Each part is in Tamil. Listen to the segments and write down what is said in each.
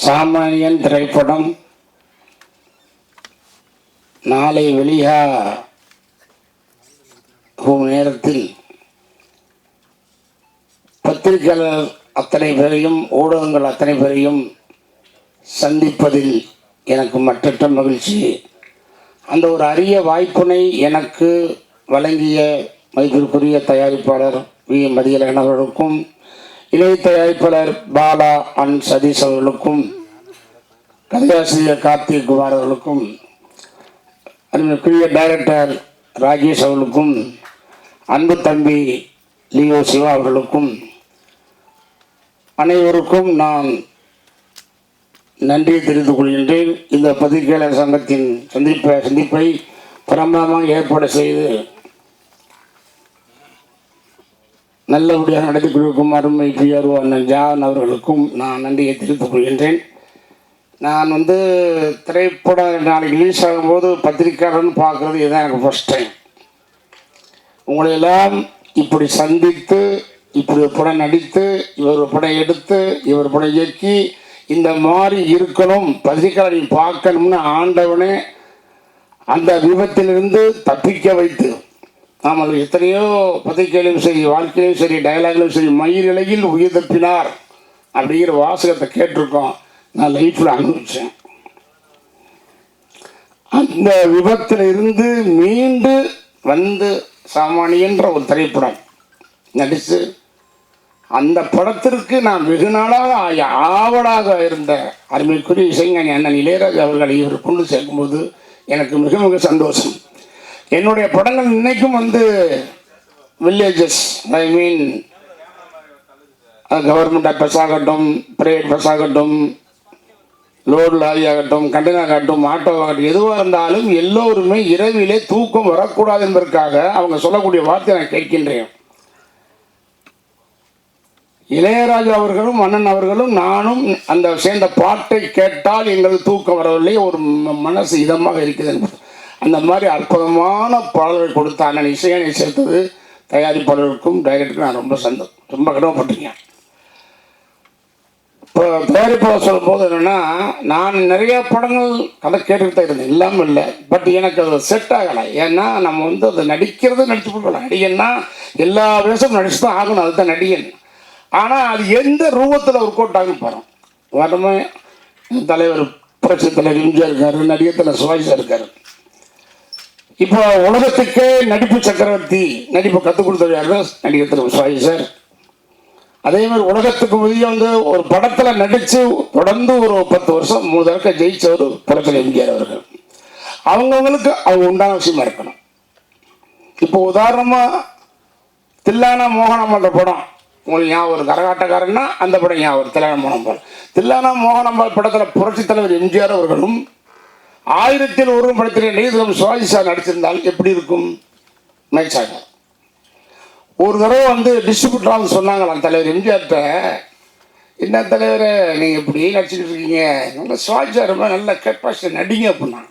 சாமானியன் திரைப்படம் நாளை வெளியாகும் நேரத்தில் பத்திரிகையாளர் அத்தனை பேரையும் ஊடகங்கள் அத்தனை பேரையும் சந்திப்பதில் எனக்கு மற்றற்ற மகிழ்ச்சி. அந்த ஒரு அரிய வாய்ப்பினை எனக்கு வழங்கிய மதிப்பிற்குரிய தயாரிப்பாளர் வி மதியழகன் அவர்களுக்கும், இணை தயாரிப்பாளர் பாலா அண்ட் சதீஷ் அவர்களுக்கும், கதையாசிரியர் கார்த்திக் குமார் அவர்களுக்கும், அருமைக்குரிய டைரக்டர் ராஜேஷ் அவர்களுக்கும், அன்பு தம்பி லியோ சிவா அவர்களுக்கும், அனைவருக்கும் நான் நன்றியை தெரிவித்துக் கொள்கின்றேன். இந்த பத்திரிகையாளர் சங்கத்தின் சந்திப்பை பிரமாதமாக ஏற்பாடு செய்து நல்லபடியாக நடத்தி கொண்டிருக்கும் அருமை பிஆர்ஓ அண்ணன் ஜான் அவர்களுக்கும் நான் நன்றியை தெரிவித்துக் கொள்கின்றேன். நான் திரைப்படம் நாளைக்கு ரிலீஸ் ஆகும்போது பத்திரிக்கையாளர்னு பார்க்குறது இதுதான் எனக்கு ஃபஸ்ட் டைம். உங்களையெல்லாம் இப்படி சந்தித்து, இப்படி ஒரு படம் நடித்து, இவர் ஒரு படம் எடுத்து, இவர் படம் இயக்கி, இந்த மாதிரி இருக்கணும், பத்திரிக்கையாளரை பார்க்கணும்னு ஆண்டவனே அந்த விபத்திலிருந்து தப்பிக்க வைத்து, நாம் எத்தனையோ பத்திரிகையிலும் சரி, வாழ்க்கையிலும் சரி, டயலாக்லையும் சரி, மயிரிழையில் உயிர் தப்பினார் அப்படிங்கிற வாசகத்தை கேட்டிருக்கோம். நான் லைஃப்பில் அனுபவித்தேன். அந்த விபத்தில் இருந்து மீண்டு வந்து சாமானியன்ற ஒரு திரைப்படம் நடித்து, அந்த படத்திற்கு நான் வெகு நாளாக ஆவலாக இருந்த அருமைக்குரிய இசைஞானி அண்ணன் இளையராஜா அவர்களை இவர் கொண்டு சேர்க்கும்போது எனக்கு மிக மிக சந்தோஷம். என்னுடைய படங்கள் இன்னைக்கும் வில்லேஜஸ், ஐ மீன் கவர்மெண்ட் பஸ் ஆகட்டும், பிரைவேட் பஸ் ஆகட்டும், லோடு லாரி ஆகட்டும், கண்டெய்னர் ஆகட்டும், ஆட்டோ ஆகட்டும், எதுவாக இருந்தாலும் எல்லோருமே இரவிலே தூக்கம் வரக்கூடாது என்பதற்காக அவங்க சொல்லக்கூடிய வார்த்தை நான் கேட்கின்றேன். இளையராஜா அவர்களும் அண்ணன் அவர்களும் நானும் அந்த சேர்ந்த பாட்டை கேட்டால் எங்களுக்கு தூக்கம் வரவில்லை, ஒரு மனசு இதமாக இருக்குது என்பது. அந்த மாதிரி அற்புதமான பாடல்கள் கொடுத்த அண்ணன் இசையனை சேர்த்தது தயாரிப்பாளருக்கும் டைரக்டருக்கும் நான் ரொம்ப கடமைப்பட்டிருக்கேன். இப்போ தயாரிப்பாளர் சொல்லும்போது என்னென்னா, நான் நிறையா படங்கள் கதை கேட்டுக்கிட்டு தான் இருந்தேன், இல்லாமல் இல்லை. பட் எனக்கு அது செட் ஆகலை. ஏன்னா நம்ம அதை நடித்து போகலாம். நடிகன்னா எல்லா வேஷமும் நடிச்சு தான் ஆகணும், அதுதான் நடிகன். ஆனால் அது எந்த ரூபத்தில் ஒர்க் அவுட் ஆகும் பாருங்க. வரமே தலைவர் புரட்சி தலைவர் எம்ஜிஆர் இருக்கார், நடிகத்தில் சிவாஜி சார் இருக்கார். இப்போ உலகத்துக்கே நடிப்பு சக்கரவர்த்தி, நடிப்பை கற்றுக் கொடுத்தது யாருன்னா நடிகத்தில் சிவாஜி சார். அதே மாதிரி உலகத்துக்கு முதல்ல ஒரு படத்தில் நடித்து தொடர்ந்து ஒரு 10 வருஷம் 3 தடவை ஜெயிச்சவர் புரட்சி எம்ஜிஆர் அவர்கள். அவங்கவுங்களுக்கு அவங்க உண்டான விஷயமா இருக்கணும். இப்போ உதாரணமாக தில்லானா மோகனம்ன்ற படம் உங்களுக்கு ஞாபகம் ஒரு கரகாட்டக்காரன்னா அந்த படம் ஞாபகம், தில்லானா மோகனம்பாள். தில்லானா மோகனம்பாள் படத்தில் புரட்சி தலைவர் எம்ஜிஆர் அவர்களும் 1000 ஒரு படத்தில் நெய்தலம் சிவாஜி சார் நடிச்சிருந்தால் எப்படி இருக்கும்? மேட்சாக ஒரு தடவை டிஸ்ட்ரிபியூட்டராக சொன்னாங்களாம் தலைவர் எம்ஜிஆர்கிட்ட, என்ன தலைவரை நீங்கள் இப்படி நடிச்சுக்கிட்டு இருக்கீங்க, நல்லா சிவாஜி சார் ரொம்ப நல்ல கெப்பாசிட்டி நடிங்க அப்படின்னா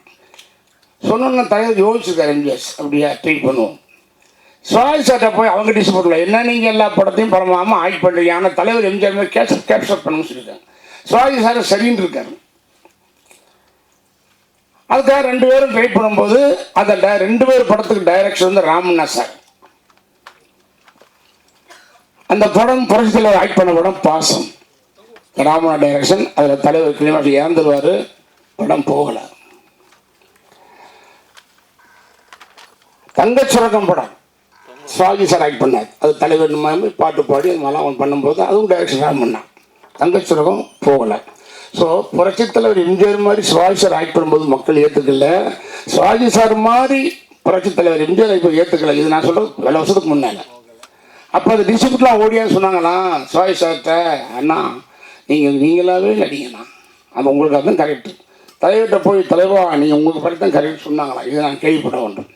சொன்னோன்னா தலைவர் யோசிச்சிருக்காரு எம்ஜிஆர், அப்படியா ட்ரை பண்ணுவோம். சிவாஜி சார்ட்ட போய் அவங்க டிஸ்ட்ரிபியூட்டரில் என்ன நீங்கள் எல்லா படத்தையும் பரமாமல் ஆக்ட் பண்ணுறீங்க, ஆனால் தலைவர் எம்ஜிஆர் மாதிரி கேப்சர் பண்ணணும்னு சொல்லியிருக்காங்க. சிவாஜி சார் சரின்னு இருக்காரு. அதுக்காக 2 பேரும் ட்ரை பண்ணும்போது அந்த 2 பேர் படத்துக்கு டைரக்ஷன் ராமண்ணா சார். அந்த படம் புரட்சியில் ஆக்ட் பண்ண படம் பாசம், ராமண்ணா டைரக்ஷன். அதில் தலைவர் கிளிமாட்டி இறந்துருவார், படம் போகலை. தங்கச்சுரகம் படம் சிவாஜி சார் ஆக்ட் பண்ணார், அது தலைவர் பாட்டு பாடி அது மாதிரிலாம் பண்ணும்போது அதுவும் டைரக்ஷன் ராமண்ணா. தங்கச்சுரகம் போகலை. ஸோ புரட்சி தலைவர் எம்ஜிஆர் மாதிரி சிவாஜி சார் ஆக்ட் பண்ணும்போது மக்கள் ஏற்றுக்கல, சிவாஜி சார் மாதிரி புரட்சி தலைவர் எம்ஜிஆர் இப்போ ஏற்றுக்கல. இது நான் சொல்கிறது பல வருஷத்துக்கு முன்னால். அப்போ அது டிஸ்ட்ரிபியூட்லாம் ஓடியான்னு சொன்னாங்களாம் சிவாஜி சார்கிட்ட, அண்ணா நீங்களாவே நடிங்கண்ணா, அது உங்களுக்கு அதுதான் கரெக்டு. தலைவர்கிட்ட போய் தலைவா நீங்கள் உங்களுக்கு பற்றி தான் கரெக்ட் சொன்னாங்களா, இதை நான் கேள்விப்பட வேண்டும்.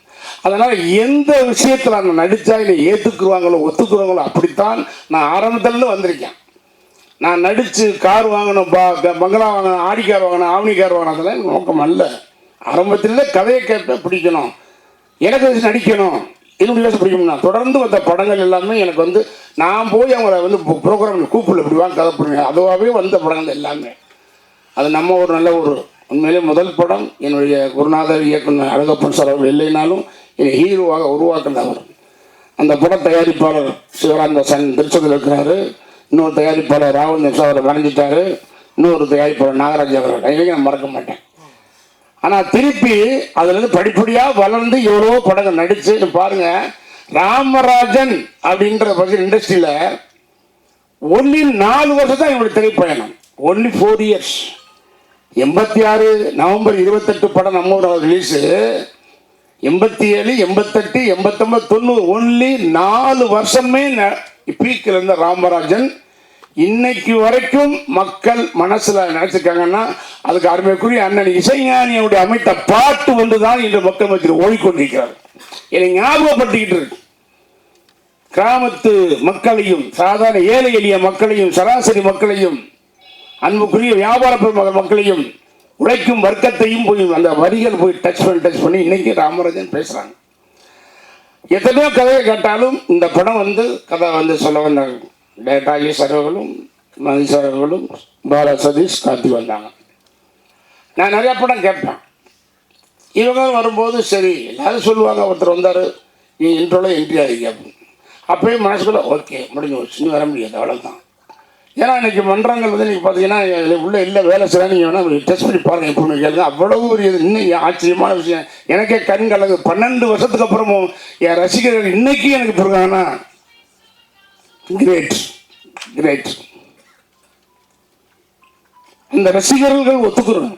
அதனால் எந்த விஷயத்தில் நான் நடித்தா என்னை ஏற்றுக்குருவாங்களோ ஒத்துக்குருவாங்களோ அப்படித்தான் நான் ஆரம்பத்துலேருந்து வந்திருக்கேன். நான் நடித்து கார் வாங்கணும், பங்களா வாங்கணும், ஆடி கார் வாங்கணும், ஆவணி கார் வாங்கணும், அதெல்லாம் எனக்கு நோக்கம் அல்ல. ஆரம்பத்திலே கதையை கேட்ப பிடிக்கணும், எனக்கு நடிக்கணும், என்னுடைய பிடிக்கணும்னா தொடர்ந்து வந்த படங்கள் எல்லாமே எனக்கு நான் போய் அவங்கள ப்ரோக்ராம் கூப்பிடல, இப்படி வாங்க கதை பண்ணுங்க, அதுவாகவே வந்த படங்கள் எல்லாமே. அது நம்ம ஒரு நல்ல ஒரு உண்மையிலே முதல் படம் என்னுடைய குருநாதர் இயக்குனர் அழகப்பன் சார் அவர்கள் இல்லைனாலும் என்னை ஹீரோவாக உருவாக்குனவர். அந்த பட தயாரிப்பாளர் சிவராந்தசன் திருச்செந்தூர் இருக்கிறாரு. இன்னொரு தயாரிப்பாளர் ராவணன் சார் அவரை வரைஞ்சிட்டாரு. இன்னொரு தயாரிப்பாளர் நாகராஜ் அவர்கள். இவங்க நான் மறக்க மாட்டேன். ஆனால் திருப்பி அதுலேருந்து படிப்படியாக வளர்ந்து எவ்வளோ படங்கள் நடித்து பாருங்கள். ராமராஜன் அப்படின்ற பற்றி இண்டஸ்ட்ரியில் ஒன்லி 4 வருஷம் தான் என்னுடைய திரைப்பயணம். Only 4 years. 86 நவம்பர் 28 படம் நம்ம ஊர் ரிலீஸு. 87, 88, 89, 90 ஒன்லி 4 வருஷமே பீக்கில் இருந்த ராமராஜன் இன்னைக்கு வரைக்கும் மக்கள் மனசுல நினைச்சிருக்காங்கன்னா அதுக்கு அருமைக்குரிய அண்ணன் இசைஞானியுடைய அமைத்த பாட்டு ஒன்று தான் இன்று மக்கள் மத்தியில் ஓடிக்கொண்டிருக்கிறார். என்னை ஞாபகப்படுத்திக்கிட்டு இருக்கு. கிராமத்து மக்களையும் சாதாரண ஏழை எளிய மக்களையும் சராசரி மக்களையும் அன்புக்குரிய வியாபார மக்களையும் உழைக்கும் வர்க்கத்தையும் போய் அந்த வரிகள் போய் டச் பண்ணி இன்னைக்கு ராமராஜன் பேசுறாங்க. எத்தனையோ கதையை கேட்டாலும் இந்த படம் கதை சொல்ல வந்தாங்க. டேரக்டர் சார் அவர்களும் மதி சார் அவர்களும் பாலா சதீஷ் கார்த்தி வந்தாங்க. நான் நிறையா படம் கேட்பேன். இவங்க வரும்போது சரி எல்லாரும் சொல்லுவாங்க, ஒருத்தர் வந்தார் நீ இன்ட்ரோவில் என்ட்ரி ஆகிக்க அப்படின்னு. அப்போயும் மனசுக்குள்ள ஓகே முடிஞ்சு வச்சு நீ வர முடியாது அவ்வளோதான். ஏன்னா இன்றைக்கி மன்றங்கள் நீங்கள் பார்த்தீங்கன்னா உள்ளே இல்லை வேலை செய்யலாம். நீங்கள் வேணால் டெஸ்ட் பண்ணி பாருங்கள் எப்பவுமே கேளுங்க. அவ்வளவு ஒரு இன்னும் ஆச்சரியமான விஷயம் எனக்கே கண் கலகு. 12 வருஷத்துக்கு அப்புறமும் என் ரசிகர்கள் இன்னைக்கு எனக்கு பிறகாங்கன்னா கிரேட் கிரேட். அந்த ரசிகர்கள் ஒத்துக்கிறோம்.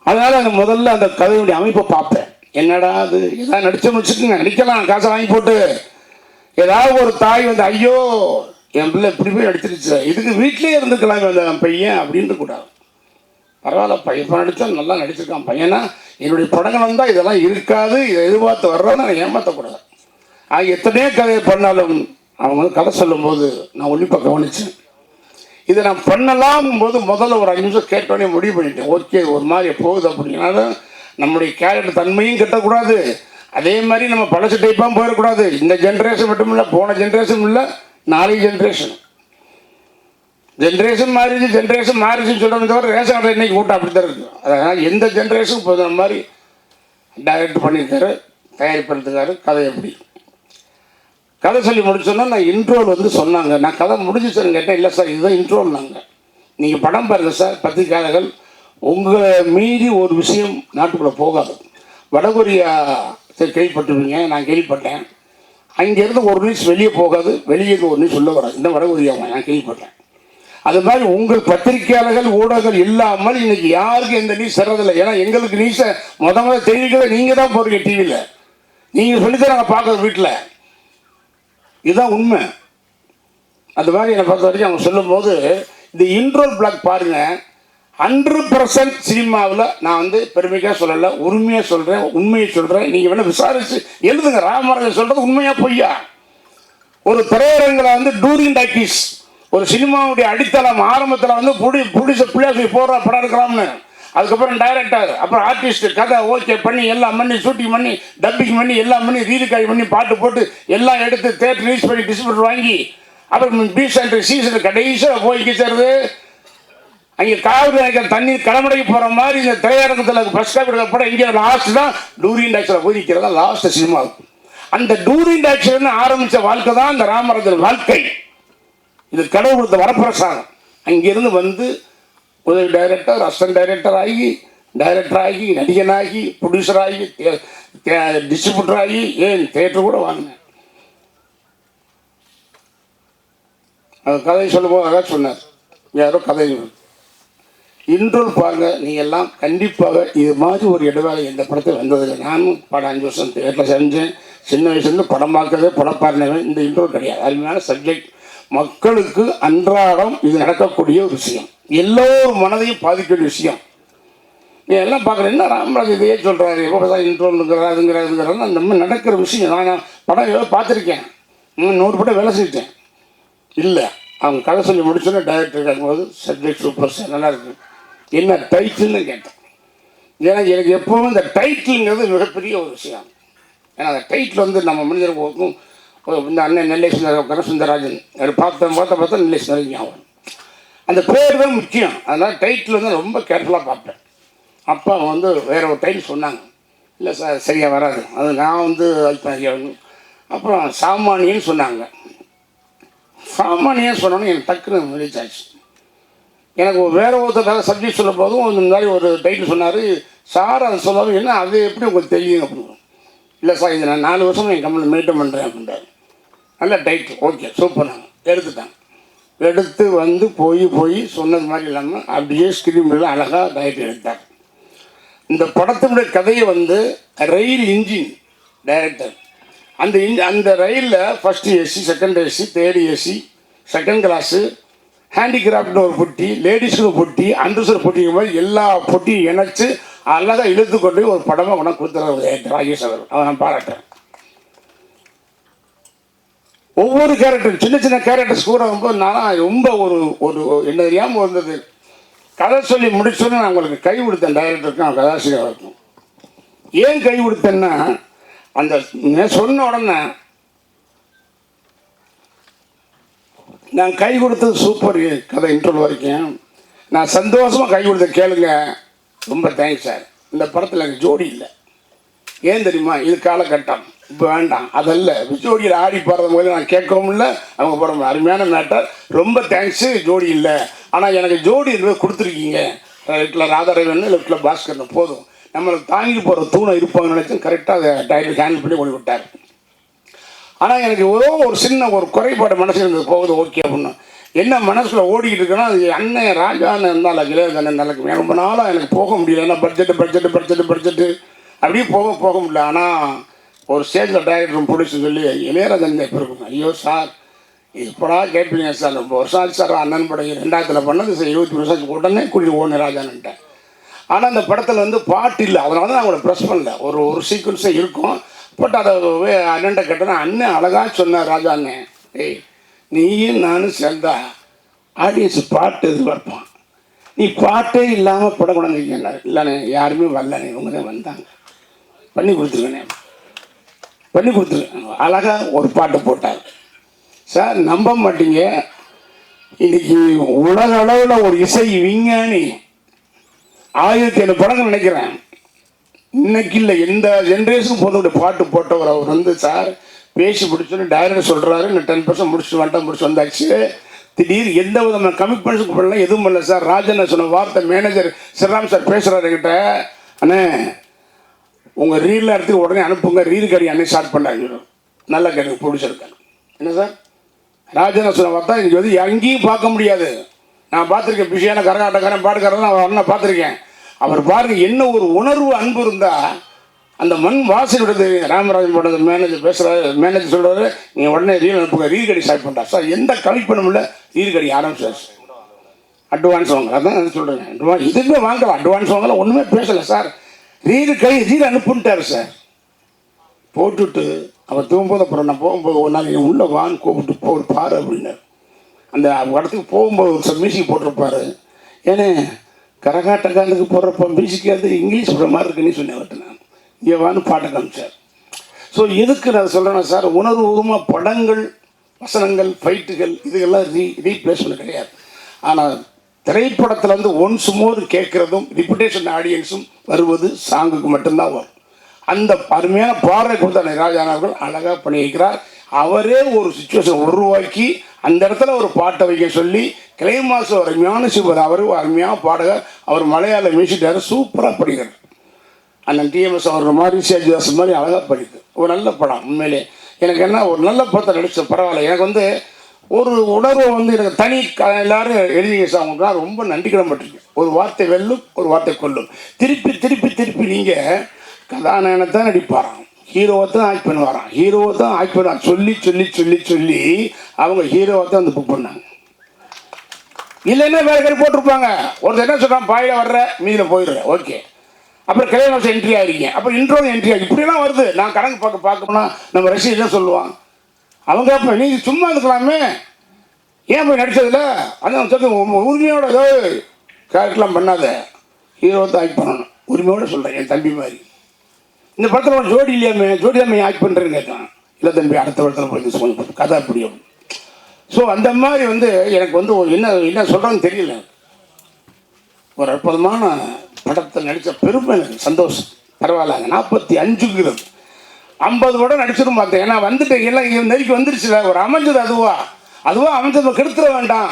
அதனால அந்த முதல்ல அந்த கதையுடைய அமைப்பை பார்ப்பேன். என்னடா அது ஏதாவது நடிச்ச முடிச்சுக்குங்க நடிக்கலாம் காசை வாங்கி போட்டு. ஏதாவது ஒரு தாய் ஐயோ என் பிள்ளை இப்படி போய் நடிச்சிருச்சு இதுக்கு வீட்டிலே இருந்துக்கலாம் அந்த பையன் அப்படின்னு கூடாது. பரவாயில்ல பையன் நடித்தா நல்லா நடிச்சிருக்கான் பையனா. என்னுடைய படங்கள் வந்தால் இதெல்லாம் இருக்காது, இதை எதிர்பார்த்து வர்றோன்னு நான் ஏமாற்றக்கூடாது. எத்தனையோ கதையை பண்ணாலும் அவங்க கதை சொல்லும்போது நான் உன்னிப்பாக கவனித்தேன். இதை நான் பண்ணலாம் போது முதல்ல ஒரு 5 நிமிஷம் கேட்டோடனே முடிவு பண்ணிட்டேன். ஓகே ஒரு மாதிரி போகுது அப்படின்னாலும் நம்முடைய கேரக்டர் தன்மையும் கட்டக்கூடாது, அதே மாதிரி நம்ம பழசு டைப்பாக போயிடக்கூடாது. இந்த ஜென்ரேஷன் மட்டும் இல்லை, போன ஜென்ரேஷன் இல்லை, நாளைக்கு ஜென்ரேஷன் மாறிச்சுன்னு சொல்கிறத தவிர ரேஷன் கடை இன்னைக்கு கூட்டம் அப்படி தான் இருக்குது. அதனால் எந்த ஜென்ரேஷனுக்கு போதும் அந்த மாதிரி டைரக்ட் பண்ணியிருக்காரு, தயாரிப்படுத்துக்காரு. கதை எப்படி கதை சொல்லி முடிச்சோன்னா நான் இன்ட்ரோல் சொன்னாங்க. நான் கதை முடிஞ்சிச்சேன்னு கேட்டேன். இல்லை சார் இதுதான் இன்ட்ரோல்னாங்க. நீங்கள் படம் பாருங்கள் சார், பத்திரிக்கையாளர்கள் உங்களை மீறி ஒரு விஷயம் நாட்டுக்குள்ளே போகாது. வடகொரியா கேள்விப்பட்டிருப்பீங்க, நான் கேள்விப்பட்டேன். அங்கேருந்து ஒரு நியூஸ் வெளியே போகாது, வெளியே ஒரு நியூஸ் சொல்ல வராது. இந்த வடகொரியாவை நான் கேள்விப்பட்டேன். அது மாதிரி உங்கள் பத்திரிகையாளர்கள் ஊடகங்கள் இல்லாமல் இன்னைக்கு யாருக்கு எந்த நியூஸ் தர்றதில்லை. ஏன்னா எங்களுக்கு நியூஸை முதல்ல தெரிவிக்கிறத நீங்கள் தான் போகிறீங்க டிவியில். நீங்கள் சொல்லித்தான் நாங்கள் பார்க்குறோம் வீட்டில். இதுதான் உண்மை. அது மாதிரி என்னை பொறுத்த வரைக்கும் அவங்க சொல்லும்போது இந்த இன்ட்ரோல் பிளாக் பாருங்கள். 100% சினிமாவில் நான் பெருமைக்காக சொல்லலை, உரிமையாக சொல்கிறேன், உண்மையை சொல்கிறேன். நீங்கள் வேணால் விசாரித்து எழுதுங்க. ராமராஜன் சொல்கிறது உண்மையாக பொய்யா? ஒரு திரையரங்கில் டூரிங் டாக்கீஸ் ஒரு சினிமாவுடைய அடித்தளம் ஆரம்பத்தில் ப்ரொடியூசர் பிள்ளையாசி போடுற படம் இருக்கலாம்னு, அதுக்கப்புறம் டைரக்டர், அப்புறம் ஆர்டிஸ்ட், கதை ஓகே பண்ணி எல்லாம் பண்ணி ஷூட்டிங் பண்ணி டப்பிங் பண்ணி எல்லாம் பண்ணி ரீரிகாய் பண்ணி பாட்டு போட்டு எல்லாம் எடுத்து தேட்டர் ரிலீஸ் பண்ணி டிஸ்ட்ரிபியூட்டர் வாங்கி அப்புறம் பி சென்டர் சீசன் கடைசியாக போய்க்கு சேருது. அங்கே காவிரி நினைக்கிற தண்ணீர் கடமடைக்கு போகிற மாதிரி இந்த திரையரங்கத்தில் ஃபர்ஸ்ட் காப்பி படம் இங்கே லாஸ்ட் தான் டூரிங் டாக்ஸில் போய் நிற்கிறதா லாஸ்ட் சினிமா. அந்த டூரிங் டாக்ஸ்லேருந்து ஆரம்பித்த வாழ்க்கை தான் இந்த ராமராஜன் வாழ்க்கை. இது கடவுள் கொடுத்த வரப்பிரசாதம். அங்கிருந்து உதவி டைரக்டர், அசிஸ்டன்ட் டைரக்டர் ஆகி நடிகனாகி ப்ரொடியூசர் ஆகி டிஸ்ட்ரிபியூட்டர் ஆகி ஏன் தேட்டர் கூட வாங்கினேன். அது கதை சொல்லும்போது அதான் சொன்னார் யாரோ கதை இன்ட்ரோல் பாருங்க. நீங்கள் எல்லாம் கண்டிப்பாக இது மாதிரி ஒரு இடைவேளை எந்த படத்தில் வந்ததில்லை. நானும் படம் 5 வருஷம் தேட்டரில் செஞ்சேன். சின்ன வயசுலேருந்து படம் பார்க்கறதே படம் பாருனவன். இந்த இன்ட்ரோல் கிடையாது. அருமையான சப்ஜெக்ட், மக்களுக்கு அன்றாடம் இது நடக்கக்கூடிய ஒரு விஷயம், எல்லோரும் மனதையும் பாதிக்கக்கூடிய விஷயம். நீ எல்லாம் பார்க்குறேன் என்ன ராமராஜ் இதையே சொல்கிறாரு, எப்போ தான் இன்ட்ரோலுங்கிறார் அதுங்கிறாருங்கிறாரு. அந்த மாதிரி நடக்கிற விஷயம். நான் படம் எவ்வளோ பார்த்துருக்கேன், 100 படம் வேலை செஞ்சேன். இல்லை அவங்க கதை சொல்லி முடிச்சோன்னே டைரக்டர் கேட்கும்போது சப்ஜெக்ட் சூப்பர் சார் நல்லா இருக்கு, என்ன டைட்டில்னு கேட்டேன். ஏன்னா எனக்கு எப்போவும் இந்த டைட்டிலுங்கிறது மிகப்பெரிய ஒரு விஷயம். ஏன்னா அந்த டைட்டில் நம்ம மனிதர்களுக்கும் இந்த அண்ணன் நெல்லை சுந்தரராஜன் சுந்தரராஜன் பார்த்தா நெல்லை சுந்தரராஜன் ஆகும். அந்த பேர் தான் முக்கியம். அதனால் டைட்டில் வந்து ரொம்ப கேர்ஃபுல்லாக பார்ப்பேன். அப்பா வந்து வேற ஒரு டைட்டில் சொன்னாங்க. இல்லை சார் சரியாக வராது, அது நான் வந்து அப்புறம் சாமானியன்னு சொன்னாங்க. சாமானியன்னு சொன்னோன்னே எனக்கு டக்குன்னு வெளிச்சாச்சு. எனக்கு வேற ஒருத்தர் சப்ஜெக்ட் சொல்லும் போதும் இந்த மாதிரி ஒரு டைட்டில் சொன்னார். சார் அதை சொல்லாலும் என்ன அது எப்படி உங்களுக்கு தெரியும் அப்படின்னு. இல்லை சார் இது நான் 4 வருஷம் என் கம்பெனியில் மெயின்டைன் பண்ணுறேன் அப்படின்றாரு. நல்ல டைட்டில், ஓகே சூப்பர். நாங்கள் எடுத்துட்டாங்க. எடுத்து வந்து போய் சொன்னது மாதிரி இல்லாமல் அப்படியே ஸ்கிரீனில் அழகாக டைட்டில் எடுத்தார். இந்த படத்தினுடைய கதையை வந்து ரயில் இன்ஜின் டைரக்டர் அந்த ரயிலில் first AC, second AC, third AC, second class, ஹேண்டிகிராஃப்ட்னு ஒரு பொட்டி, லேடிஸுக்கு பொட்டி, அண்டர்சர் பொட்டிங்க மாதிரி எல்லா பொட்டியும் இணைச்சு அழகாக இழுத்து கொண்டு ஒரு படமாக கொண்டு கொடுத்துறாரு ராஜேஷ் அவர். அதை நான் பாராட்டுறேன். ஒவ்வொரு கேரக்டர் சின்ன சின்ன கேரக்டர்ஸ் கூட ரொம்ப நான் ரொம்ப ஒரு ஒரு என்ன தெரியாமல் இருந்தது. கதை சொல்லி முடிச்சோன்னு நான் உங்களுக்கு கை கொடுத்தேன் டைரக்டருக்கும் அவன் கதாசிரியருக்கும். ஏன் கை கொடுத்தேன்னா அந்த சொன்ன உடனே நான் கை கொடுத்தது சூப்பர் கதை இன்ட்ரோல் வரைக்கும் நான் சந்தோஷமாக கை கொடுத்த கேளுங்க, ரொம்ப தேங்க்ஸ் சார். இந்த படத்தில் எனக்கு ஜோடி இல்லை. ஏன் தெரியுமா, இது காலகட்டம், இப்போ வேண்டாம் அதல்ல. ஜோடியில் ஆடி பாடுறது போது நான் கேட்கவும் இல்லை, அவங்க போட அருமையான மேட்டர், ரொம்ப தேங்க்ஸு. ஜோடி இல்லை, ஆனால் எனக்கு ஜோடி கொடுத்துருக்கீங்க. லெஃப்டில் ராதாரவன், லெஃப்டில் பாஸ்கர், போதும் நம்மளுக்கு தாங்கி போகிற தூணை இருப்பாங்கன்னு நினச்சி கரெக்டாக அதை டைரக்ட் ஹேண்டில் பண்ணி கொண்டு விட்டார். ஆனால் எனக்கு ஒரு சின்ன ஒரு குறைபாடு மனசு இருந்தது, போகுது ஓகே அப்படின்னு. என்ன மனசில் ஓடிக்கிட்டு இருக்குன்னா, அது அண்ணன் ராஜான்னு இருந்தாலும் இளையராஜன் நல்லா ரொம்ப நாளாக எனக்கு போக முடியல. ஏன்னா பட்ஜெட்டு அப்படியே போக முடியல. ஆனால் ஒரு ஸ்டேஜில் டைரக்டர் பிடிச்சி சொல்லி இளையராஜன் இப்போ இருக்கும். ஐயோ சார் இப்போடா கேட்பீங்க சார், ரொம்ப வருஷம் ஆச்சு சார். அண்ணன் படம் 2000 பண்ணது சார், 23 வருஷம் உடனே கூட்டிட்டு ஓடணும் ராஜான்ட்டேன். ஆனால் அந்த படத்தில் வந்து பாட்டு இல்லை, அதனால தான் நான் அவங்கள ப்ரெஸ் பண்ணல. ஒரு சீக்வன்ஸே இருக்கும். பட் அதை அண்ணன்ட்ட கேட்டேன்னா அண்ணன் அழகாக சொன்னார், ராஜா அண்ணன், ஏய் நீயும் நானும் சேர்ந்தா ஆடியன்ஸ் பாட்டு எதிர்பார்ப்பான், நீ பாட்டே இல்லாமல் படம் கொண்டாந்துருக்கேன். இல்லைண்ணே யாருமே வரலண்ணே, இவங்க தான் வந்தாங்க, பண்ணி கொடுத்துருக்கேண்ணே, பண்ணி கொடுத்துருக்கேன். அழகாக ஒரு பாட்டு போட்டார் சார். நம்ப மாட்டீங்க, இன்னைக்கு உலக அளவில் ஒரு இசை விஞ்ஞானி 1007 படங்கள் நினைக்கிறேன், இன்னைக்கு இல்லை எந்த ஜென்ரேஷனும் போதோடைய பாட்டு போட்டவர் அவர் வந்து சார் பேசி முடிச்சோன்னு டைரக்டர் சொல்கிறாரு, நான் 10% முடிச்சு வந்தாச்சு. திடீர் எந்த விதமான கமிட்மெண்ட்ஸுக்கு பண்ணலாம், எதுவும் பண்ணல சார். ராஜன் சொன்ன வார்த்தை மேனேஜர் ஸ்ரீராம் சார் பேசுகிறாரு என்கிட்ட, அண்ணே உங்கள் ரீலில் எடுத்து உடனே அனுப்புங்க, ரீல் கடி அண்ணே ஸ்டார்ட் பண்ணாங்க. நல்ல கடி பிடிச்சிருக்கேன். என்ன சார் ராஜன் சொன்ன வார்த்தை இன்றைக்கி வந்து எங்கேயும் பார்க்க முடியாது. நான் பார்த்துருக்கேன், பிஸியான கரகாட்டக்காரன் பாட்டுக்காரன் அவர் அண்ணன் பார்த்துருக்கேன். அவர் பாருங்க என்ன ஒரு உணர்வு அன்பு இருந்தால் அந்த மண் வாசல் விடுறது. ராமராஜன் படம் மேனேஜர் பேசுகிறாரு, மேனேஜர் சொல்கிறாரு நீங்கள் உடனே ரீல் அனுப்புங்க, ரீல் கடி ஸ்டார்ட் பண்ணுறா சார். எந்த கமிட்மெண்ட்டும் இல்லை, ரீல் கடி ஆரம்பிச்சார். அட்வான்ஸ் வாங்க, அதான் சொல்கிறேன். இதுவுமே வாங்கலாம், அட்வான்ஸ் வாங்கலாம், ஒன்றுமே பேசலை சார். Reel அனுப்புன்ட்டார் sir. போட்டுட்டு அவர் தூங்கும்போது அப்புறம் நான் போகும்போது ஒரு நாள் என் உள்ள வான்னு கூப்பிட்டு ஒரு பாரு அப்படின்னாரு. அந்த இடத்துக்கு போகும்போது ஒரு மியூசிக் போட்டிருப்பாரு. ஏன்னா கரகாட்டக்காரனுக்கு போடுறப்ப மியூசிக் அது இங்கிலீஷ் போடுற மாதிரி இருக்குன்னு சொன்னேன். நான் இங்கே வான்னு பாட்டை காமிச்சார். ஸோ எதுக்கு நான் சொல்கிறேன்னா சார், உணர்வுபூர்வமாக படங்கள், வசனங்கள், ஃபைட்டுகள் இதுக்கெல்லாம் ரீப்ளேஸ்மெண்ட் கிடையாது. ஆனால் திரைப்படத்தில் வந்து ஒன்ஸ் மோர் கேட்குறதும் ரிப்புடேஷன் ஆடியன்ஸும் வருவது சாங்குக்கு மட்டும்தான் வரும். அந்த அருமையான பாடலை கொடுத்த ராஜான் அவர்கள் அழகாக பண்ணி வைக்கிறார். அவரே ஒரு சுச்சுவேஷன் உருவாக்கி அந்த இடத்துல ஒரு பாட்டை வைக்க சொல்லி கிளைமாஸ் அருமையான சிவர், அவர் அருமையான பாடகர், அவர் மலையாள மியூசிக்கார், சூப்பராக படிக்கிறார். அண்ணன் டிஎம்எஸ் அவர் மாதிரி சேஜாஸ் மாதிரி அழகாக படிக்குது. ஒரு நல்ல படம் உண்மையிலே. எனக்கு என்ன ஒரு நல்ல படத்தை நடிச்ச பரவாயில்ல. எனக்கு வந்து ஒரு உணர்வை வந்து எனக்கு தனி எல்லாரும் எழுதிங்க சார், அவங்களுக்கு ரொம்ப நன்றி கடன்பட்டிருக்கேன். ஒரு வார்த்தை வெல்லும், ஒரு வார்த்தை கொல்லும். திருப்பி திருப்பி திருப்பி நீங்கள் கதாநாயகனை தான் நடிப்பாராம், ஹீரோவை தான் ஆக்ட் பண்ணுவாராம், ஹீரோவை தான் ஆக்ட் பண்ணுவாங்க சொல்லி சொல்லி சொல்லி சொல்லி அவங்க ஹீரோவை தான் வந்து புக் பண்ணாங்க. இல்லைன்னா வேற கறி போட்டிருப்பாங்க. ஒருத்தர் என்ன சொல்கிறான், பாயில் வர்ற மீதில் போயிடுறேன், ஓகே. அப்புறம் கிளைமாஸ் என்ட்ரி ஆகிருக்கீங்க, அப்புறம் இன்ட்ரோ என்ட்ரி ஆகி இப்படிலாம் வருது. நான் கணக்கு பார்க்கணும்னா நம்ம ரசிகர் தான் சொல்லுவான். அவங்க அப்போ நீ சும்மா இருக்கலாமே, ஏன் போய் நடிச்சதில்ல, அதான் சொல்லி உரிமையோட கேரக்டர்லாம் பண்ணாத, ஹீரோ தான் ஆக்ட் பண்ணணும். உரிமையோடு சொல்கிறேன், என் தம்பி மாதிரி. இந்த படத்தில் ஒரு ஜோடி இல்லையாமே, ஜோடி தான் ஆக்ட் பண்ணுறேன்னு கேட்கான். இல்லை தம்பி அடுத்த படத்தில் போய் கதை அப்படி. ஸோ அந்த மாதிரி வந்து எனக்கு வந்து ஒரு என்ன சொல்கிறேன்னு தெரியல. ஒரு அற்புதமான படத்தை நடித்த பெருமை எனக்கு சந்தோஷம். பரவாயில்ல, 45ங்கிறது 50 படம் நடிச்சிடும் பார்த்தேன். ஏன்னா வந்துட்டு எல்லாம் நெருக்கி வந்துருச்சுல, ஒரு அமைஞ்சது அதுவாக அமைஞ்சதை கெடுத்துட வேண்டாம்.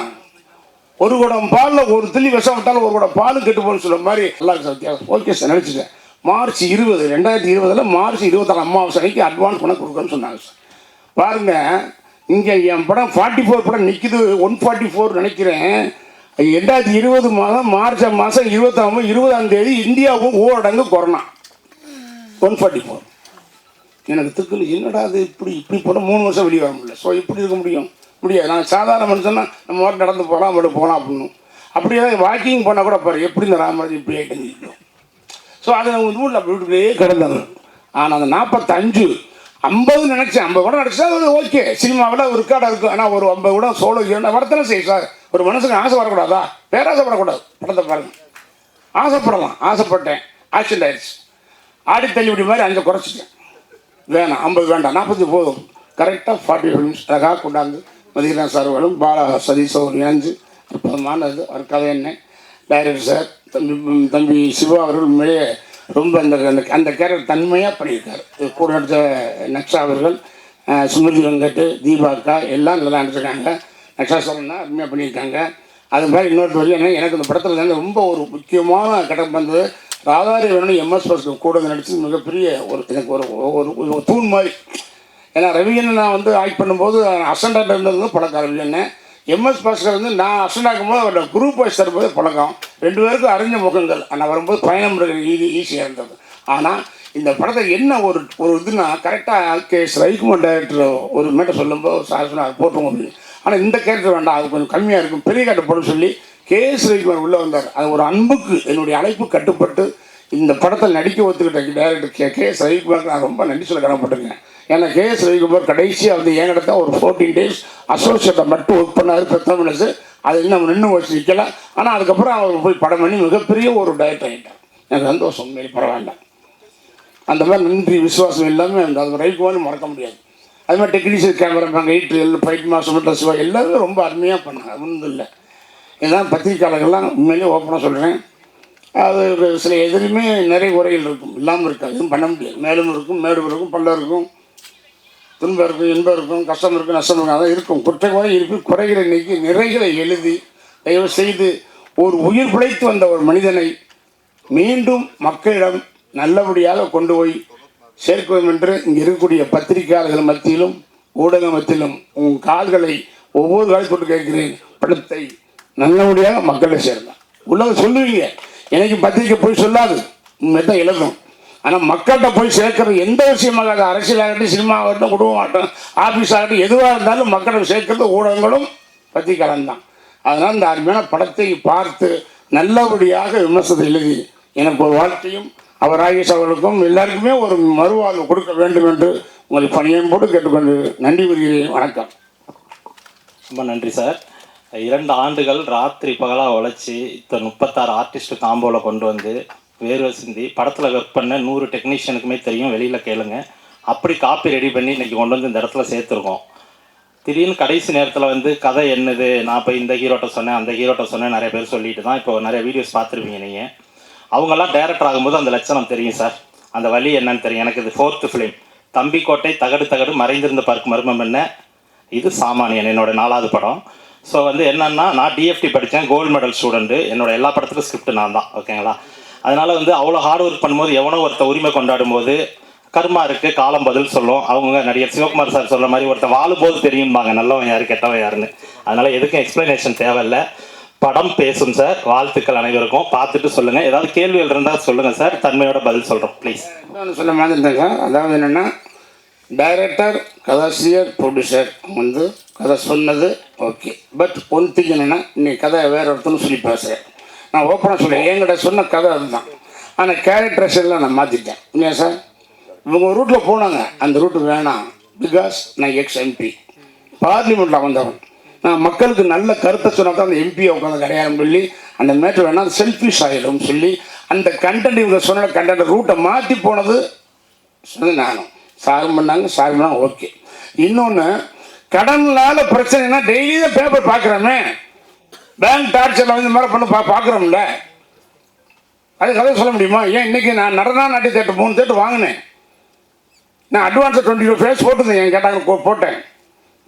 ஒரு குடம் பாலில் ஒரு துளி விஷம் விட்டாலும் ஒரு குடம் பால் கெட்டு போகணும்னு சொல்கிற மாதிரி நல்லா இருக்கு சார். ஓகே சார், நடிச்சிட்டேன். மார்ச் 20 2020 மார்ச் 26 அமாவாசை அன்னைக்கு அட்வான்ஸ் பணம் கொடுக்குறேன்னு சொன்னாங்க சார். பாருங்கள், இங்கே என் படம் 44 படம் நிற்கிது, 144 நினைக்கிறேன். 2020 மார்ச் மாதம் 20ஆம் தேதி இந்தியாவுக்கும் ஊரடங்கு கொரோனா 144. எனக்கு திக்குன்னு என்னடா அது இப்படி போட 3 வருஷம் வெளியே வர முடியல. ஸோ இப்படி இருக்க முடியாது. நான் சாதாரண மனுஷன்னா நம்ம வாட்டி நடந்து போகலாம், அப்படி போகலாம் அப்படின்னு. அப்படியே வாக்கிங் போனால் கூட பாரு எப்படி இந்த ராமராஜ் இப்படி ஆகிட்டு. ஸோ அதை நம்ம ஊரில் வீட்டுக்குள்ளேயே கிடந்தாங்க. ஆனால் அந்த 45 50 நினச்சேன். 50 கூட நடிச்சா அது ஓகே, சினிமாவில் ஒரு ரெக்கார்டாக இருக்கும். ஆனால் ஒரு 50 கூட சோலோ வரத்தானே செய்யும் சார். ஒரு மனுஷனுக்கு ஆசை வரக்கூடாதா? பேராசைப்படக்கூடாது. படத்தை பாருங்கள், ஆசைப்படலாம். ஆசைப்பட்டேன், ஆக்சிடென்ட் ஆயிடுச்சு. ஆடி தள்ளிபடி மாதிரி 5 குறைச்சிட்டேன். வேணாம், 50 வேண்டாம், 40 போதும். கரெக்டாக 40 ஃபிலிம்ஸ் அழகாக கொண்டாந்து மதிகரன் சார்களும் பாலா சதீஷ் அவர் இணைஞ்சு அற்புதமானது. அவர் கதை என்ன, டைரக்டர் சார் தம்பி சிவா அவர்கள் உண்மையிலே ரொம்ப அந்த கேரக்டர் தன்மையாக பண்ணியிருக்காரு. கூட நடித்த நக்ஷா அவர்கள், சுமிருதி வெங்கட், தீபாக்கா எல்லாம் நல்லா நடிச்சிருக்காங்க. நக்ஷா சார்னா அருமையாக பண்ணியிருக்காங்க. அது மாதிரி இன்னொரு வரையும் என்ன, எனக்கு இந்த படத்தில் வந்து ரொம்ப ஒரு முக்கியமான கட்டம் வந்தது. ராதாரி வேணும் எம்எஸ் பாஸ்கர் கூட நடித்து மிகப்பெரிய எனக்கு ஒரு தூண் மாதிரி. ஏன்னா ரவிகண்ணன் நான் வந்து ஆக்ட் பண்ணும்போது அசண்டாக இருந்தது பழக்கம். ரவிகண்ணன் எம்எஸ் பாஸ்கர் வந்து நான் அசண்டாக்கும்போது அவரோட குரூப் வைஸ் தரும்போது பழக்கம். 2 பேருக்கும் அறிஞ்ச முகங்கள். ஆனால் வரும்போது பயணம் ஈஸியாக இருந்தது. ஆனால் இந்த படத்தை என்ன ஒரு இதுனா கரெக்டாக கேஎஸ் ரவிக்குமார் டைரக்டர் ஒரு மேட்டர் சொல்லும்போது சார் சொன்னால் போட்டுவோம் அப்படின்னு. ஆனால் இந்த கேரக்டர் வேண்டாம், அது கொஞ்சம் கம்மியாக இருக்கும், பெரிய கேரக்டர் போடணும்னு சொல்லி கேஎஸ் ரவிக்குமார் உள்ளே வந்தார். அது ஒரு அன்புக்கு என்னுடைய அழைப்பு கட்டுப்பட்டு இந்த படத்தில் நடிக்க ஒத்துக்கிட்ட டைரக்டர் கேஎஸ் ரவிக்குமாருக்கு நான் ரொம்ப நன்றி சொல்ல கடமைப்பட்டிருக்கேன். ஏன்னா கேஎஸ் ரவிக்குமார் கடைசியாக வந்து என்கிட்ட ஒரு 14 days அசோசியேட்டை மட்டும் ஒர்க் பண்ணார். பெத்தமினஸ் அது இன்னும் நின்று வச்சு நிற்கல. ஆனால் அதுக்கப்புறம் அவர் போய் படம் பண்ணி மிகப்பெரிய ஒரு டைரக்டர் ஆகிட்டார். எனக்கு சந்தோஷம், உண்மையிலே பரவாயில்ல. அந்த மாதிரி நன்றி விசுவாசம் எல்லாமே அது ரவிக்குமார் மறக்க முடியாது. அது மாதிரி technician cameraman, editor, fight master, Siva எல்லாருமே ரொம்ப அருமையாக பண்ணாங்க. ஒன்றும் இல்லை, இதுதான் பத்திரிக்கையாளர்கள்லாம் உண்மையிலேயே ஓப்பனாக சொல்கிறேன். அது சில எதிலுமே நிறைய குறைகள் இருக்கும், இல்லாமல் இருக்காது, எதுவும் பண்ண முடியாது. மேலும் இருக்கும், மேடும் இருக்கும், பள்ளம் இருக்கும், துன்பம் இருக்கும், இன்பம் இருக்கும், கஷ்டம் இருக்கும், நஷ்டம் இருக்கும். அதான் இருக்கும். குறை இருக்கும். குறைகளை நீக்கி நிறைகளை எழுதி தயவு செய்து ஒரு உயிர் பிழைத்து வந்த ஒரு மனிதனை மீண்டும் மக்களிடம் நல்லபடியாக கொண்டு போய் சேர்க்கும் என்று இங்கே இருக்கக்கூடிய பத்திரிகையாளர்கள் மத்தியிலும் ஊடக மத்தியிலும் உங்கள் கால்களை ஒவ்வொரு காலம் கொண்டு கேட்கிறேன். படத்தை நல்லபடியாக மக்களை சேர்ந்தான் உலகம் சொல்லுவீங்க. எனக்கு பத்திரிக்கை போய் சொல்லாது, உண்மை தான் எழுதும். ஆனால் மக்கள்கிட்ட போய் சேர்க்கறது எந்த விஷயமாக, அது அரசியலாகட்டும், சினிமா ஆகட்டும், குடும்பம் ஆகட்டும், ஆஃபீஸ் ஆகட்டும், எதுவாக இருந்தாலும் மக்களை சேர்க்கறது ஊடகங்களும் பத்திரிக்கையாளன் தான். அதனால் இந்த அருமையான படத்தை பார்த்து நல்லபடியாக விமர்சனத்தை எழுதி எனக்கு ஒரு வாழ்க்கையும் அவர் ராகேஷ் அவர்களுக்கும் எல்லாருக்குமே ஒரு மறுவாழ்வு கொடுக்க வேண்டும் என்று உங்களை பணியம் போட்டு கேட்டுக்கொண்டு நன்றி கூறுகிறேன். வணக்கம். ரொம்ப நன்றி சார். 2 ஆண்டுகள் ராத்திரி பகலாக உழைச்சி 36 ஆர்டிஸ்ட் காம்போவில் கொண்டு வந்து வேர்வை சிந்தி படத்தில் ஒர்க் பண்ண 100 டெக்னீஷியனுக்குமே தெரியும், வெளியில் கேளுங்க. அப்படி காப்பி ரெடி பண்ணி இன்றைக்கி கொண்டு வந்து இந்த இடத்துல சேர்த்துருக்கோம். திடீர்னு கடைசி நேரத்தில் வந்து கதை என்னது, நான் இப்போ இந்த ஹீரோட்ட சொன்னேன், அந்த ஹீரோட்ட சொன்னேன், நிறைய பேர் சொல்லிட்டு தான் இப்போ நிறைய வீடியோஸ் பார்த்துருப்பீங்க நீங்கள். அவங்கெல்லாம் டைரக்டர் ஆகும்போது அந்த லட்சணம் தெரியும் சார், அந்த வழி என்னன்னு தெரியும். எனக்கு இது 4th ஃபிலிம். தம்பிக்கோட்டை, தகடு மறைந்திருந்த பார்க்க மர்மம் என்ன, இது சாமானியன் என்னோட 4வது படம். ஸோ வந்து என்னென்னா, நான் டிஎஃப்டி படித்தேன், கோல்டு மெடல் ஸ்டூடெண்ட்டு. என்னோட எல்லா படத்துக்கும் ஸ்கிரிப்ட் நான் தான், ஓகேங்களா. அதனால் வந்து அவ்வளோ ஹார்ட் ஒர்க் பண்ணும்போது எவனோ ஒருத்தர் உரிமை கொண்டாடும் போது கர்மா இருக்குது, காலம் பதில் சொல்லும். அவங்க நடிகர் சிவகுமார் சார் சொல்கிற மாதிரி ஒருத்தர் வாழும்போது தெரியும்பாங்க நல்லவன் யார் கெட்டவன் யாருன்னு. அதனால் எதுக்கும் எக்ஸ்ப்ளனேஷன் தேவையில்லை, படம் பேசும் சார். வாழ்த்துக்கள் அனைவருக்கும். பார்த்துட்டு சொல்லுங்கள், ஏதாவது கேள்விகள் இருந்தால் சொல்லுங்கள் சார், தன்மையோட பதில் சொல்கிறோம் ப்ளீஸ். இன்னொன்று சொல்ல மாதிரி இருந்தாங்க, அதாவது என்னென்னா டைரக்டர், கதாசிரியர், ப்ரொடியூசர் வந்து கதை சொன்னது ஓகே. பட் ஒன் திங் என்னென்னா, இன்னைக்கு கதை வேறு ஒருத்தன்னு சொல்லி பேசுகிறேன். நான் ஓப்பனாக சொல்கிறேன், என்கிட்ட சொன்ன கதை அதுதான். ஆனால் கேரக்டர்ஸ் எல்லாம் நான் மாற்றிட்டேன். இல்லையா சார், இவங்க ஒரு ரூட்டில் போனாங்க, அந்த ரூட்டு வேணாம். பிகாஸ் நான் எக்ஸ்-எம்பி, பார்லிமெண்ட்டில் வந்தவன். நான் மக்களுக்கு நல்ல கருத்தை சொன்னால் தான் அந்த எம்பியை உட்காந்து கிடையாதுன்னு சொல்லி அந்த மேட்ரு வேணால் அது செல்ஃபிஷ் ஆகிடும் சொல்லி அந்த கண்டென்ட் இவங்க சொன்ன கண்டென்ட் ரூட்டை மாற்றி போனது சொன்னது நானும். சாரும் பண்ணாங்க, சார் பண்ணாங்க, ஓகே. இன்னொன்று கடனால பிரச்சனைனா டெய்லி தான் பேப்பர் பார்க்குறோமே, பேங்க் டார்ச்சரில் வந்து இந்த மாதிரி பண்ண பார்க்குறோம்ல, அது கதை சொல்ல முடியுமா? ஏன் இன்னைக்கு நான் நடனா நாட்டிய தேட்டர் 3 தேட்டர் வாங்கினேன். நான் அட்வான்ஸை 22 ஃபேஸ் போட்டுருந்தேன், என் கேட்டாங்க போட்டேன்.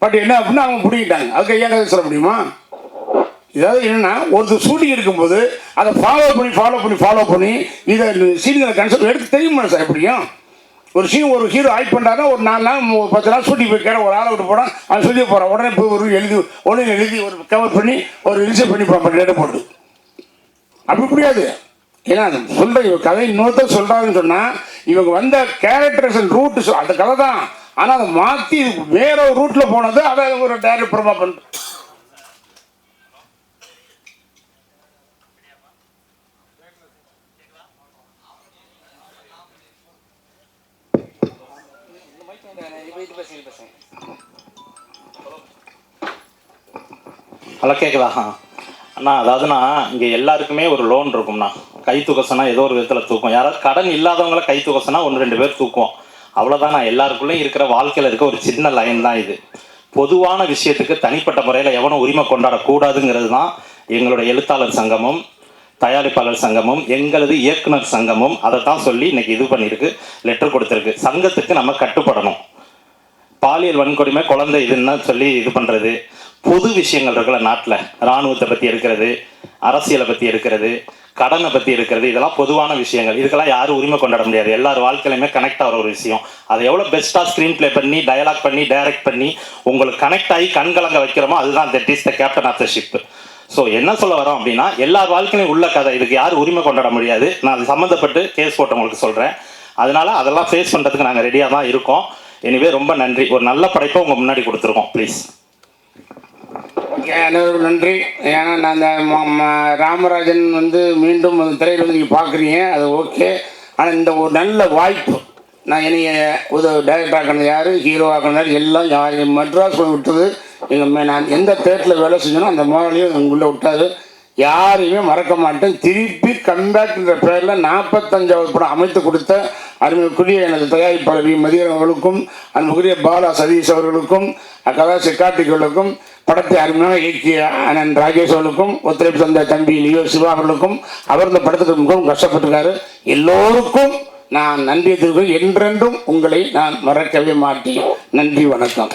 பட் என்ன அப்படின்னா அவங்க பிடிக்கிட்டாங்க. அதுக்கு ஏன் கதை சொல்ல முடியுமா? இதாவது என்னென்னா, ஒருத்தர் ஷூட்டிங் இருக்கும்போது அதை ஃபாலோ பண்ணி இதை சீன்களை கன்செப்ட் எடுத்து தெரியுமா சார்? எப்படியும் ஒரு ஹீரோ ஆக்ட் பண்ணுறாருன்னா ஒரு 4 நாள் 10 நாள் ஷூட்டிங் போய் ஒரு ஆளை விட்டு போனால் அவன் சொல்லி போகிறான். உடனே போய் உடனே எழுதி ஒரு கவர் பண்ணி ஒரு ரிஜிஸ்டர் பண்ணி டேட்டை போட்டு அப்படி முடியாது. ஏன்னா சொல்கிற கதை இன்னொருத்தர் சொல்கிறாருன்னு சொன்னால் இவங்க வந்த கேரக்டர்ஸ் ரூட்டு அந்த கதை தான். ஆனால் அதை மாற்றி வேற ஒரு ரூட்டில் போனது அதை ஒரு டைரக்ட் ப்ரமா பண்ணுறது. ஹலோ, கேட்குதா அண்ணா? அதாவதுண்ணா, இங்கே எல்லாருக்குமே ஒரு லோன் இருக்கும்ண்ணா. கை தூக்க ஏதோ ஒரு விதத்தில் தூக்கும். யாராவது கடன் இல்லாதவங்கள கை தூக்க 1-2 பேர் தூக்குவோம். அவ்வளோதான். நான் எல்லாருக்குள்ளேயும் இருக்கிற வாழ்க்கையில் இருக்க ஒரு சின்ன லைன் தான் இது. பொதுவான விஷயத்துக்கு தனிப்பட்ட முறையில் எவனும் உரிமை கொண்டாடக்கூடாதுங்கிறது தான் எங்களுடைய எழுத்தாளர் சங்கமும் தயாரிப்பாளர் சங்கமும் எங்களது இயக்குனர் சங்கமும் அதை தான் சொல்லி இன்னைக்கு இது பண்ணியிருக்கு, லெட்டர் கொடுத்துருக்கு. சங்கத்துக்கு நம்ம கட்டுப்படணும். பாலியல் வன்கொடுமை, குழந்தை இதுன்னு சொல்லி இது பண்ணுறது, பொது விஷயங்கள் இருக்குல்ல நாட்டில், இராணுவத்தை பற்றி இருக்கிறது, அரசியலை பற்றி இருக்கிறது, கடனை பற்றி இருக்கிறது, இதெல்லாம் பொதுவான விஷயங்கள். இதுக்கெல்லாம் யாரும் உரிமை கொண்டாட முடியாது. எல்லார் வாழ்க்கையிலுமே கனெக்ட் ஆகிற ஒரு விஷயம். அதை எவ்வளோ பெஸ்ட்டாக ஸ்க்ரீன் ப்ளே பண்ணி டயலாக் பண்ணி டைரக்ட் பண்ணி உங்களுக்கு கனெக்ட் ஆகி கண்கலங்க வைக்கிறோமோ அதுதான் that is the captain of the ship. So என்ன சொல்ல வரோம் அப்படின்னா, எல்லார் வாழ்க்கையிலும் உள்ள கதை. இதுக்கு யாரும் உரிமை கொண்டாட முடியாது. நான் அது சம்மந்தப்பட்டு கேஸ் போட்டவங்களுக்கு சொல்கிறேன். அதனால அதெல்லாம் ஃபேஸ் பண்ணுறதுக்கு நாங்கள் ரெடியாக தான் இருக்கோம். எனிவே ரொம்ப நன்றி. ஒரு நல்ல படைப்பை உங்கள் முன்னாடி கொடுத்துருக்கோம். ப்ளீஸ். ஓகே, அனைவருக்கும் நன்றி. ஏன்னா நான் அந்த ராமராஜன் மீண்டும் அந்த திரையில் நீங்கள் பார்க்குறீங்க, அது ஓகே. ஆனால் இந்த ஒரு நல்ல வாய்ப்பு, நான் என்னைய ஒரு டைரக்டர் ஆக்கினது யார், ஹீரோ ஆக்கினது எல்லாம் யார், மெட்ராஸ் விட்டது நான் எந்த தேட்டரில் வேலை செஞ்சனோ அந்த முதலையும் உள்ளே விட்டாது. யாரையுமே மறக்க மாட்டேன். திருப்பி கம்பேக்ன்ற பேரில் 45வது படம் அமைத்து கொடுத்த அருமைக்குரிய எனது தயாரிப்பாளர் மதியன் அவர்களுக்கும், அன்புக்குரிய பாலா சதீஷ் அவர்களுக்கும், கதாசி கார்த்திகளுக்கும், படத்தை அருமையாக இயக்கிய அண்ணன் ராகேஷ் அவர்களுக்கும், ஒத்துழைப்பு தந்த தம்பி லியோ சிவா அவர்களுக்கும், அவர் இந்த படத்துக்கு மிகவும் கஷ்டப்பட்டிருக்காரு. எல்லோருக்கும் நான் நன்றி தெரிவிக்கிறேன். என்றென்றும் உங்களை நான் மறக்கவே மாட்டேன். நன்றி, வணக்கம்.